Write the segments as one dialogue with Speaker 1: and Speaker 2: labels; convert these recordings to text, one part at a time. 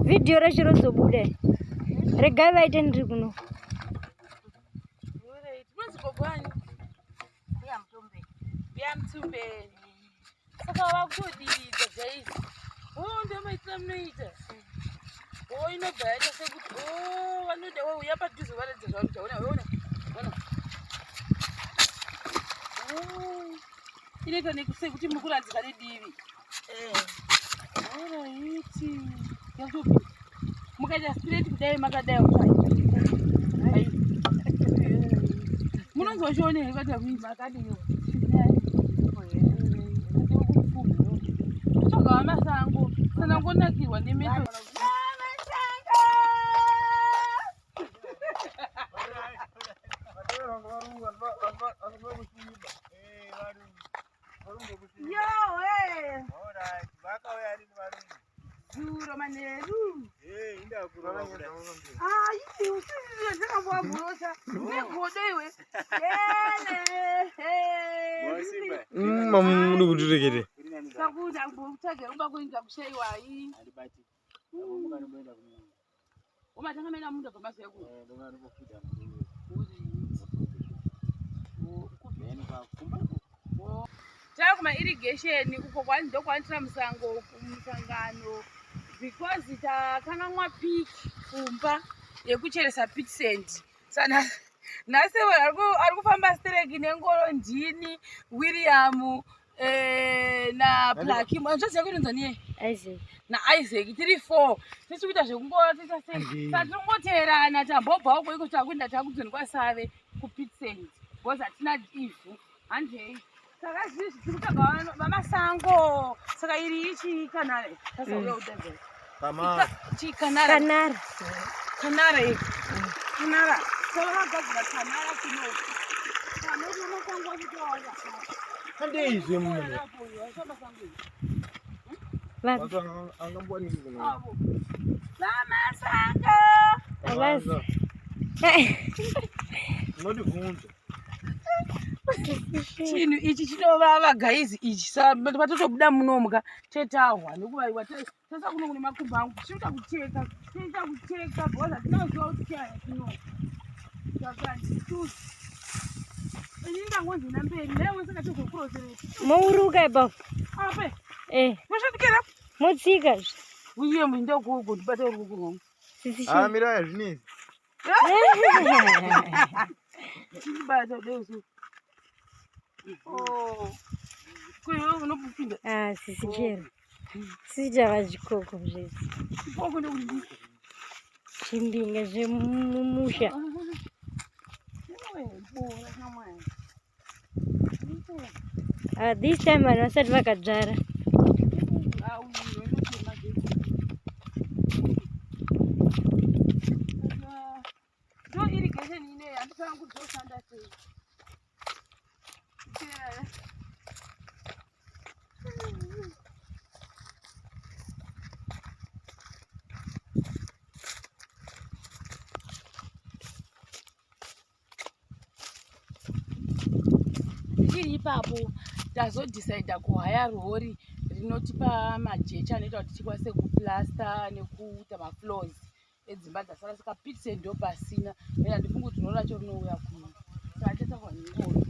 Speaker 1: Video rachiro zobuda. Regai vaite ndiri kuno.
Speaker 2: Saka wakutodiridza guys. Ndomaitira munoita. Inobva yaita sekuti vanoda wauya padhuze varedza zvautaona. Ona. Inoita sekuti mukuradzika nedivi. Alright. Yakutopi. Mukaita straight kudai makadai utai. Munozozviona here kuti makadini. Kutsvaga masango. Sana ngonakirwa nemeto. Zuro maneru.
Speaker 3: Mamu kuturekere.
Speaker 2: Sakuda kutsvaga uba kuinga kushaiwai. Umatanga mena mundu pamaso yako. Takuma irrigation uko kwandi kwandira musango musangano because takanga pit kumba yekucheresa pit sand. Sana nase ari kufamba streki nengoro ndini William na Plaki mwanzozi yako ndonzani
Speaker 1: Isaac
Speaker 2: na Isaac 3-4 sisi kuita zvekungora tisase satingoterana tambobva uko iko takwenda takudzoni kwasave ku pit sand because atina ivhu handei saka zvizvi tikutsvaga vamasango saka iri ichi kanara tasauya kudazva kanara saka vagadzira kanara kuno panoti vamasango vachitoaaa
Speaker 3: Kandeizve munhu.
Speaker 2: Vamasango.
Speaker 1: avazi.
Speaker 3: Nodibvunza.
Speaker 2: Chinhu ichi chinovava guys ichi patotobuda munomuka tetahwa nekuva tasa kuno kune makumba angu tichita kucheka because hatinoziva kuti chaya kuno saka ndituzi indangonzi namberi newe saka tozokurosereti
Speaker 1: Mouruka ipapo.
Speaker 2: ape
Speaker 1: Mosvikira motsika zve.
Speaker 2: uye muinde kugo ndibata uri kukurwa
Speaker 1: Sisi
Speaker 3: Miraya zvinezi.
Speaker 2: chibata dezo kuiwe unopinda
Speaker 1: sisi chero. Sisi chava chikoko zvese.
Speaker 2: chikoko ndekuti
Speaker 1: Chimbinga zvemumusha. This time vanhu vasati vakadzvara.
Speaker 2: ndo irrigation ine handifana kuzoshanda sei tichiri ipapo tazodecida kuhaya rori rinotipa majecha anoita kuti tikwanise kuplasta nekuita mafloors edzimba dzasara saka pit sand ndo pasina ena handifungi kuti rori racho rinouya kuno saka chatsvakwa nengoro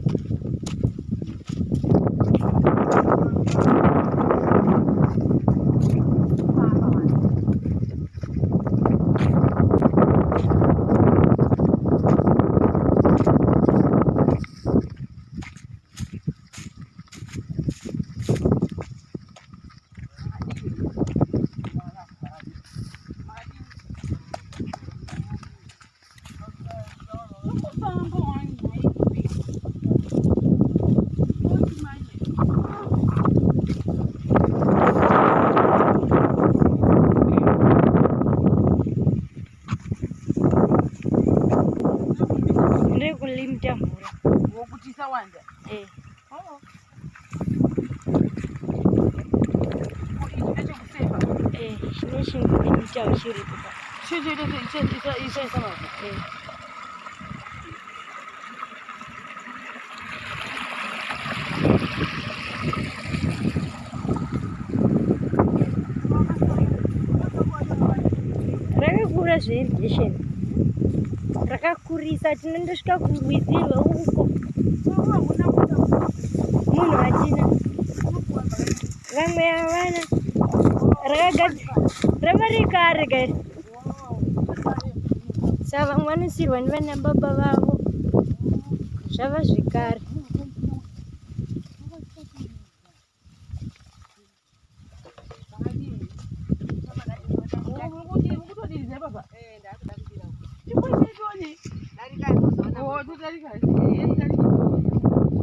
Speaker 1: Kulimta mvura.
Speaker 2: Wokuti isawanda.
Speaker 1: Chine chingoita chiripo.
Speaker 2: Isa.
Speaker 1: zveirrigation rakakurisa. Tinondosvika kurwidzirwa uko munhu hatina, vamwe havana. Rava rekare kare, saka vamwe vanosiyirwa nevana baba vavo, zvava zvekare.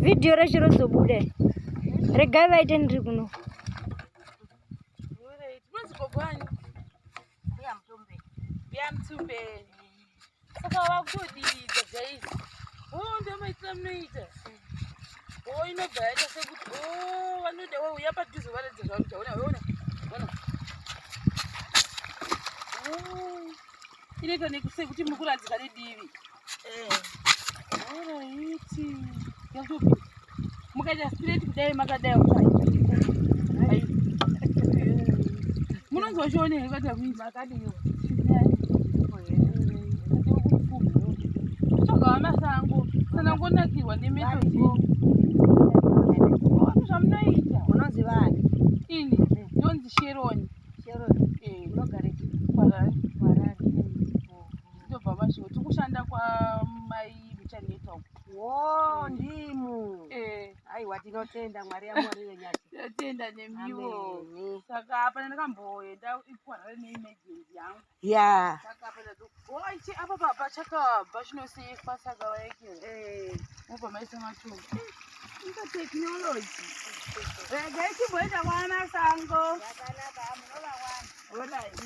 Speaker 1: Video racho rozobuda, regai vaite ndiri kuno.
Speaker 2: Saka vakudidza guys. Ndomaitira munoita. Inobva yaita sekuti vanoda wauya padhuze varedza zvaunoita. Ona. Inoita sekuti muri kuradzika nedivi. Alright. Yakutopi. Mukaita straight kudai makadai utai. Munozozviona kuti makadini. Masango sana ngonakirwa nemetodi zvamunoita.
Speaker 4: Unonzi vani?
Speaker 2: Ini ndonzi Sheroni.
Speaker 4: Unogareki?
Speaker 2: Kwarari. Ndobva mashoto tikushanda kwamai muchaneta uko.
Speaker 4: Ndimu. Aiwa, tinotenda Mwari yamwarire nyasi.
Speaker 2: Tinotenda nemiwo. Saka apa ndakamboenda ikwarari neemergency yangu. Saka apa apa baba chakabva chinosefa saka vaekera. Mobva maisa matumbu. Technology. Regai chimboenda kwamasango.
Speaker 4: Yakanaka, munova wani.
Speaker 2: Alright.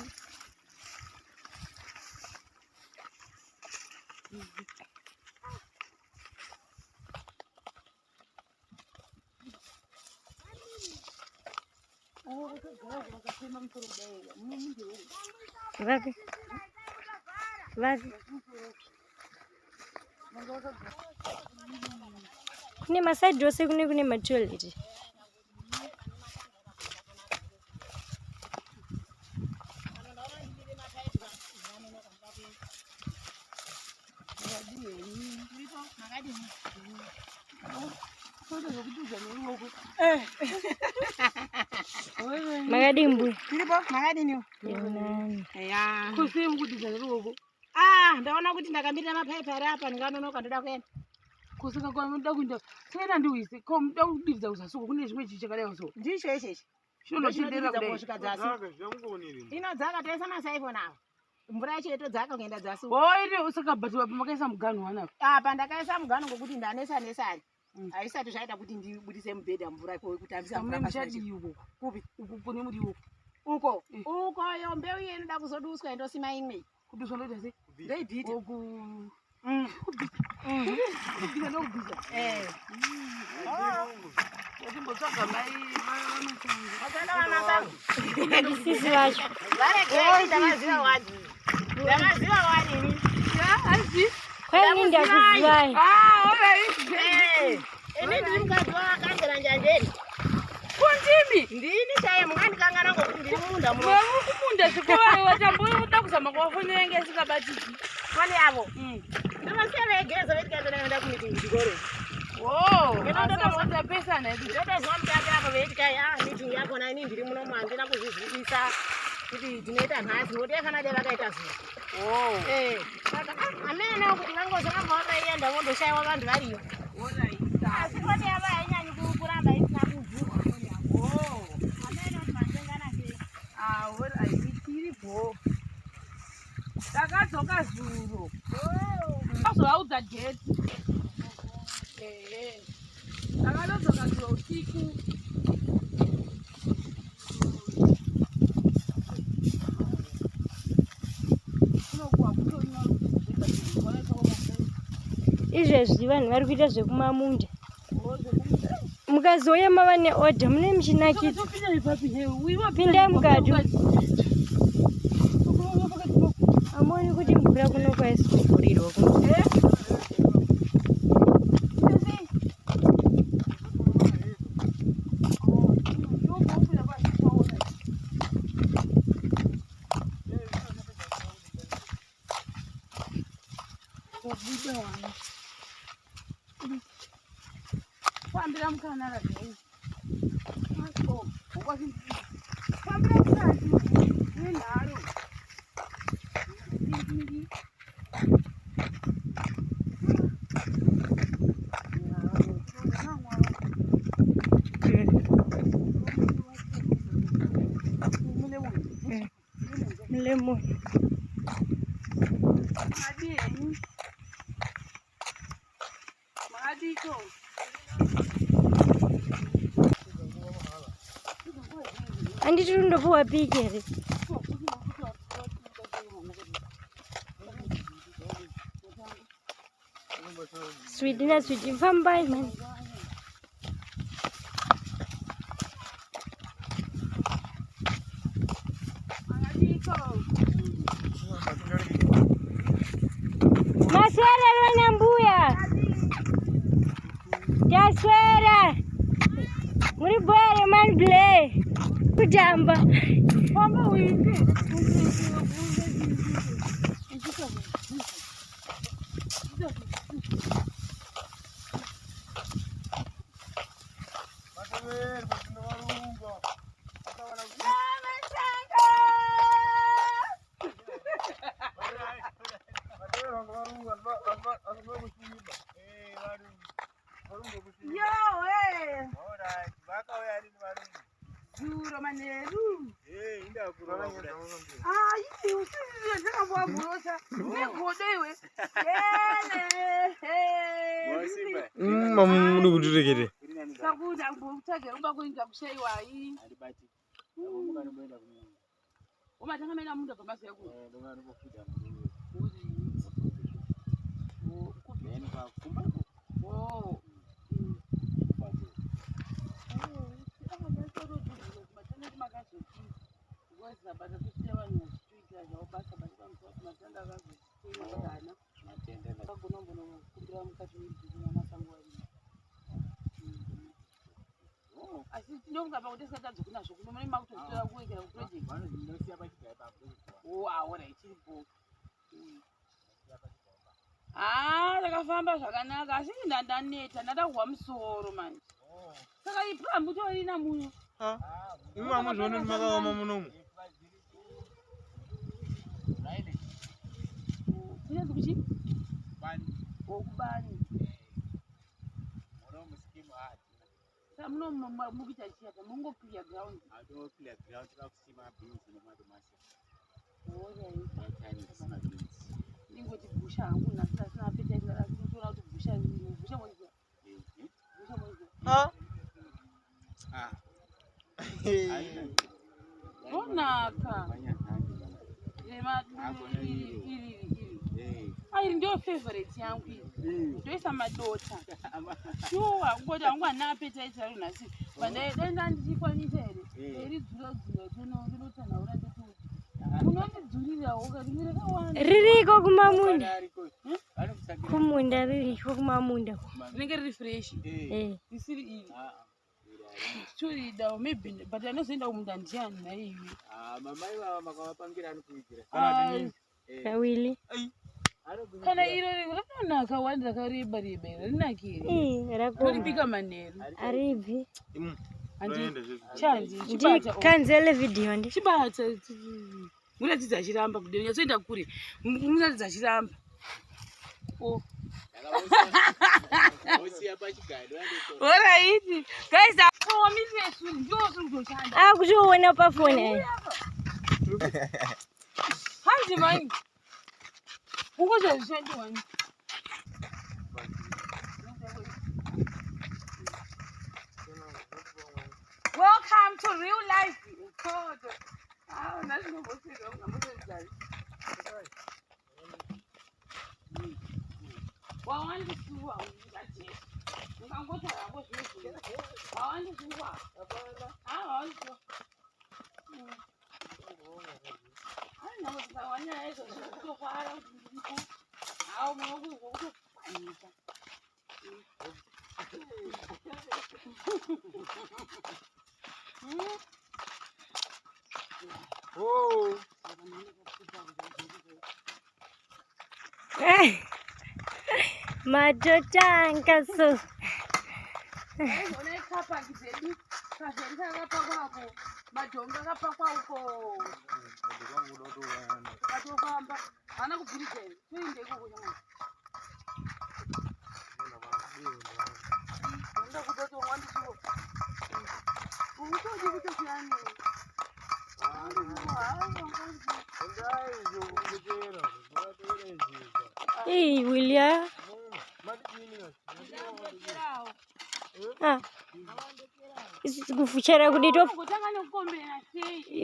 Speaker 1: Vapi? Kune maside ose kune matoilet. Makadimbu.
Speaker 4: Tiripo makadini.
Speaker 1: Eya.
Speaker 2: Kusimu kudizana ruoko.
Speaker 4: Ndaona kuti ndakambirira mapaipi ari apa ndinganonoka ndoda kuenda.
Speaker 2: Kusika kwa muda kuenda. Sena ndiwise ko muda kudizza usasuko kune zvimwe chichakadai so.
Speaker 4: Ndicho ichechi.
Speaker 2: Zvinotendera kudai.
Speaker 4: Inodzaka toisa masaipo nawo. Mvura yacho itodzaka kuenda dzasi.
Speaker 2: Iri usakabhatwa pamakaisa muganu wanapo.
Speaker 4: Apa ndakaisa muganu ngokuti ndanesa nesari. Aisati zvaita kuti ndibudise mubhedha mvura iko kutambisa mvura
Speaker 2: pachadiwo. Kupi ukupone muriwo.
Speaker 4: Uko yo mbeu yenu inoda kuzoduswa indosima imwe.
Speaker 2: Kuduswa ndoita sei?
Speaker 4: Ndoibvita.
Speaker 2: Kubvita nokubvita. Timbotsvaga mai vanotsanga.
Speaker 4: Wakanda vanasango.
Speaker 1: Sisi vacho.
Speaker 4: Varegei ndavaziva wani. Ndavaziva wani ini.
Speaker 2: Hazi.
Speaker 1: Kwai ndakuzivai.
Speaker 2: Alright.
Speaker 4: Ini ndiri mukadzi wakandira njanjeni.
Speaker 2: Kundimi.
Speaker 4: Ndini chaiye mungandikangana ngokuti ndiri mumunda muno.
Speaker 2: Mumunda zvikuvayo watamboda kuzama kuvafonera ngesingabatiki.
Speaker 4: Fani yavo. Ndivasiya vegezo vetikatoenda kumitingi chikoro.
Speaker 2: Ndinotoda pesa naiti.
Speaker 4: Ndotozwa mutape apo veiti kai mitingi yakona ini ndiri muno handina kuzvizivisa kuti tinoita nhasi nokuti yakanade vakaita zuva. Saka ameno kuti vangozoramba vakaienda vondoshayiwa vantu variyo. Asi foni yavo hainyanyi kuramba isina kuvhurwa. Ameno kuti mandengana sei.
Speaker 2: Tiripo. Takadzoka zuro. Azovaudza date. Takadzoka zuro usiku.
Speaker 1: Izvezvi vanhu vari kuita zvekumamunda. Mukazouya mava neodha mune muchinakidza. Pindai mukati. Hamuoni kuti mvura kuno kwaisi kuvhurirwa kuno.
Speaker 2: mukana
Speaker 1: lemon. Andi tundopuwa pikere. Sweet na sweet fambai man. Maswera rwana mbuya. Jaswera. Muri bwere man play. Kujamba.
Speaker 2: Mama windi. Juro maneru. Ai, usizwe zikambwa burosa. Ngegodewe.
Speaker 3: Mamuri kuturekere.
Speaker 2: Sakuda kutage umba kuinga kushaiwa hii. Umatanga mena muda pamasi yako. Takafamba zvakanaka asi ndandaneta ndadahwa musoro manje. Saka iprambu torina muno.
Speaker 3: Imama zvone makaoma munomu.
Speaker 2: Kuyazi kuchi? Okubani. Muno mukita chiapa mungo clear ground.
Speaker 5: Ado clear ground takusima beans nemadomasi.
Speaker 2: Ingoti busha hangu nasina appetite na kutora kuti busha moiza. Busha moiza. Onaka. Ai ndio favorite yangu hii. Ndio madota. Shuwa ngoja wangu ana appetite leo nasi. Banda denda ndikwanise here. Eri dzuro tana urande tu. Unoni dzurira ukarimira kawanda.
Speaker 1: Ririko kumamunda. Kumunda ririko kumamunda.
Speaker 2: Rinenge refresh. Isiri iyi. Story da maybe but anozoenda kumunda ndiani na iwe.
Speaker 5: Mamai baba makawapangira anokuitira.
Speaker 1: Kawili.
Speaker 2: Kana iro rinonaka wanda rakareba rinakire.
Speaker 1: Rakoma.
Speaker 2: Ribika manheru.
Speaker 1: Aribi.
Speaker 2: Chanzi chibata.
Speaker 1: Kanzele video ndi.
Speaker 2: Chibata. Muratidza chiramba kudeni yazoenda kure. Muratidza chiramba. Alright. Guys,
Speaker 1: kuchiona pafoni.
Speaker 2: Hanzi mani. Ungoza zishendi wani. Welcome to real life. That's no
Speaker 1: Majotanga so
Speaker 2: Aizona ikapaki dzedu kazenda akapakwa apo majombo akapakwa uko katofamba hana kubviriza here toinde ikoko nyama anda kutotomwa ndichiwo utodi kutosiyani
Speaker 1: Hey, William. Ah. Kufuchera kudito.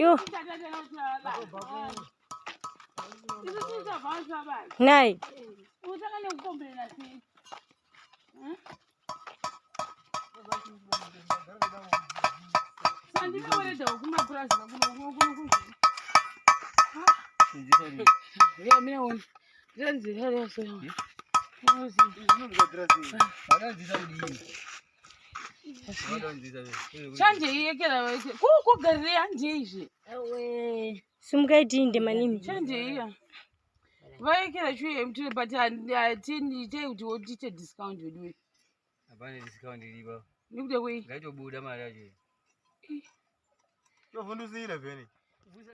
Speaker 1: Yo. Nai.
Speaker 2: Chanje yekera kugarira anje izvi
Speaker 1: Simukaitinde manimi.
Speaker 2: chanje iya vaikera chuye mutire but atini kuti wotite discount wedwe
Speaker 3: Hapana discount ilipo.
Speaker 2: nikude kwei
Speaker 3: Ngaitobuda mara yacho. Tofundusira peni.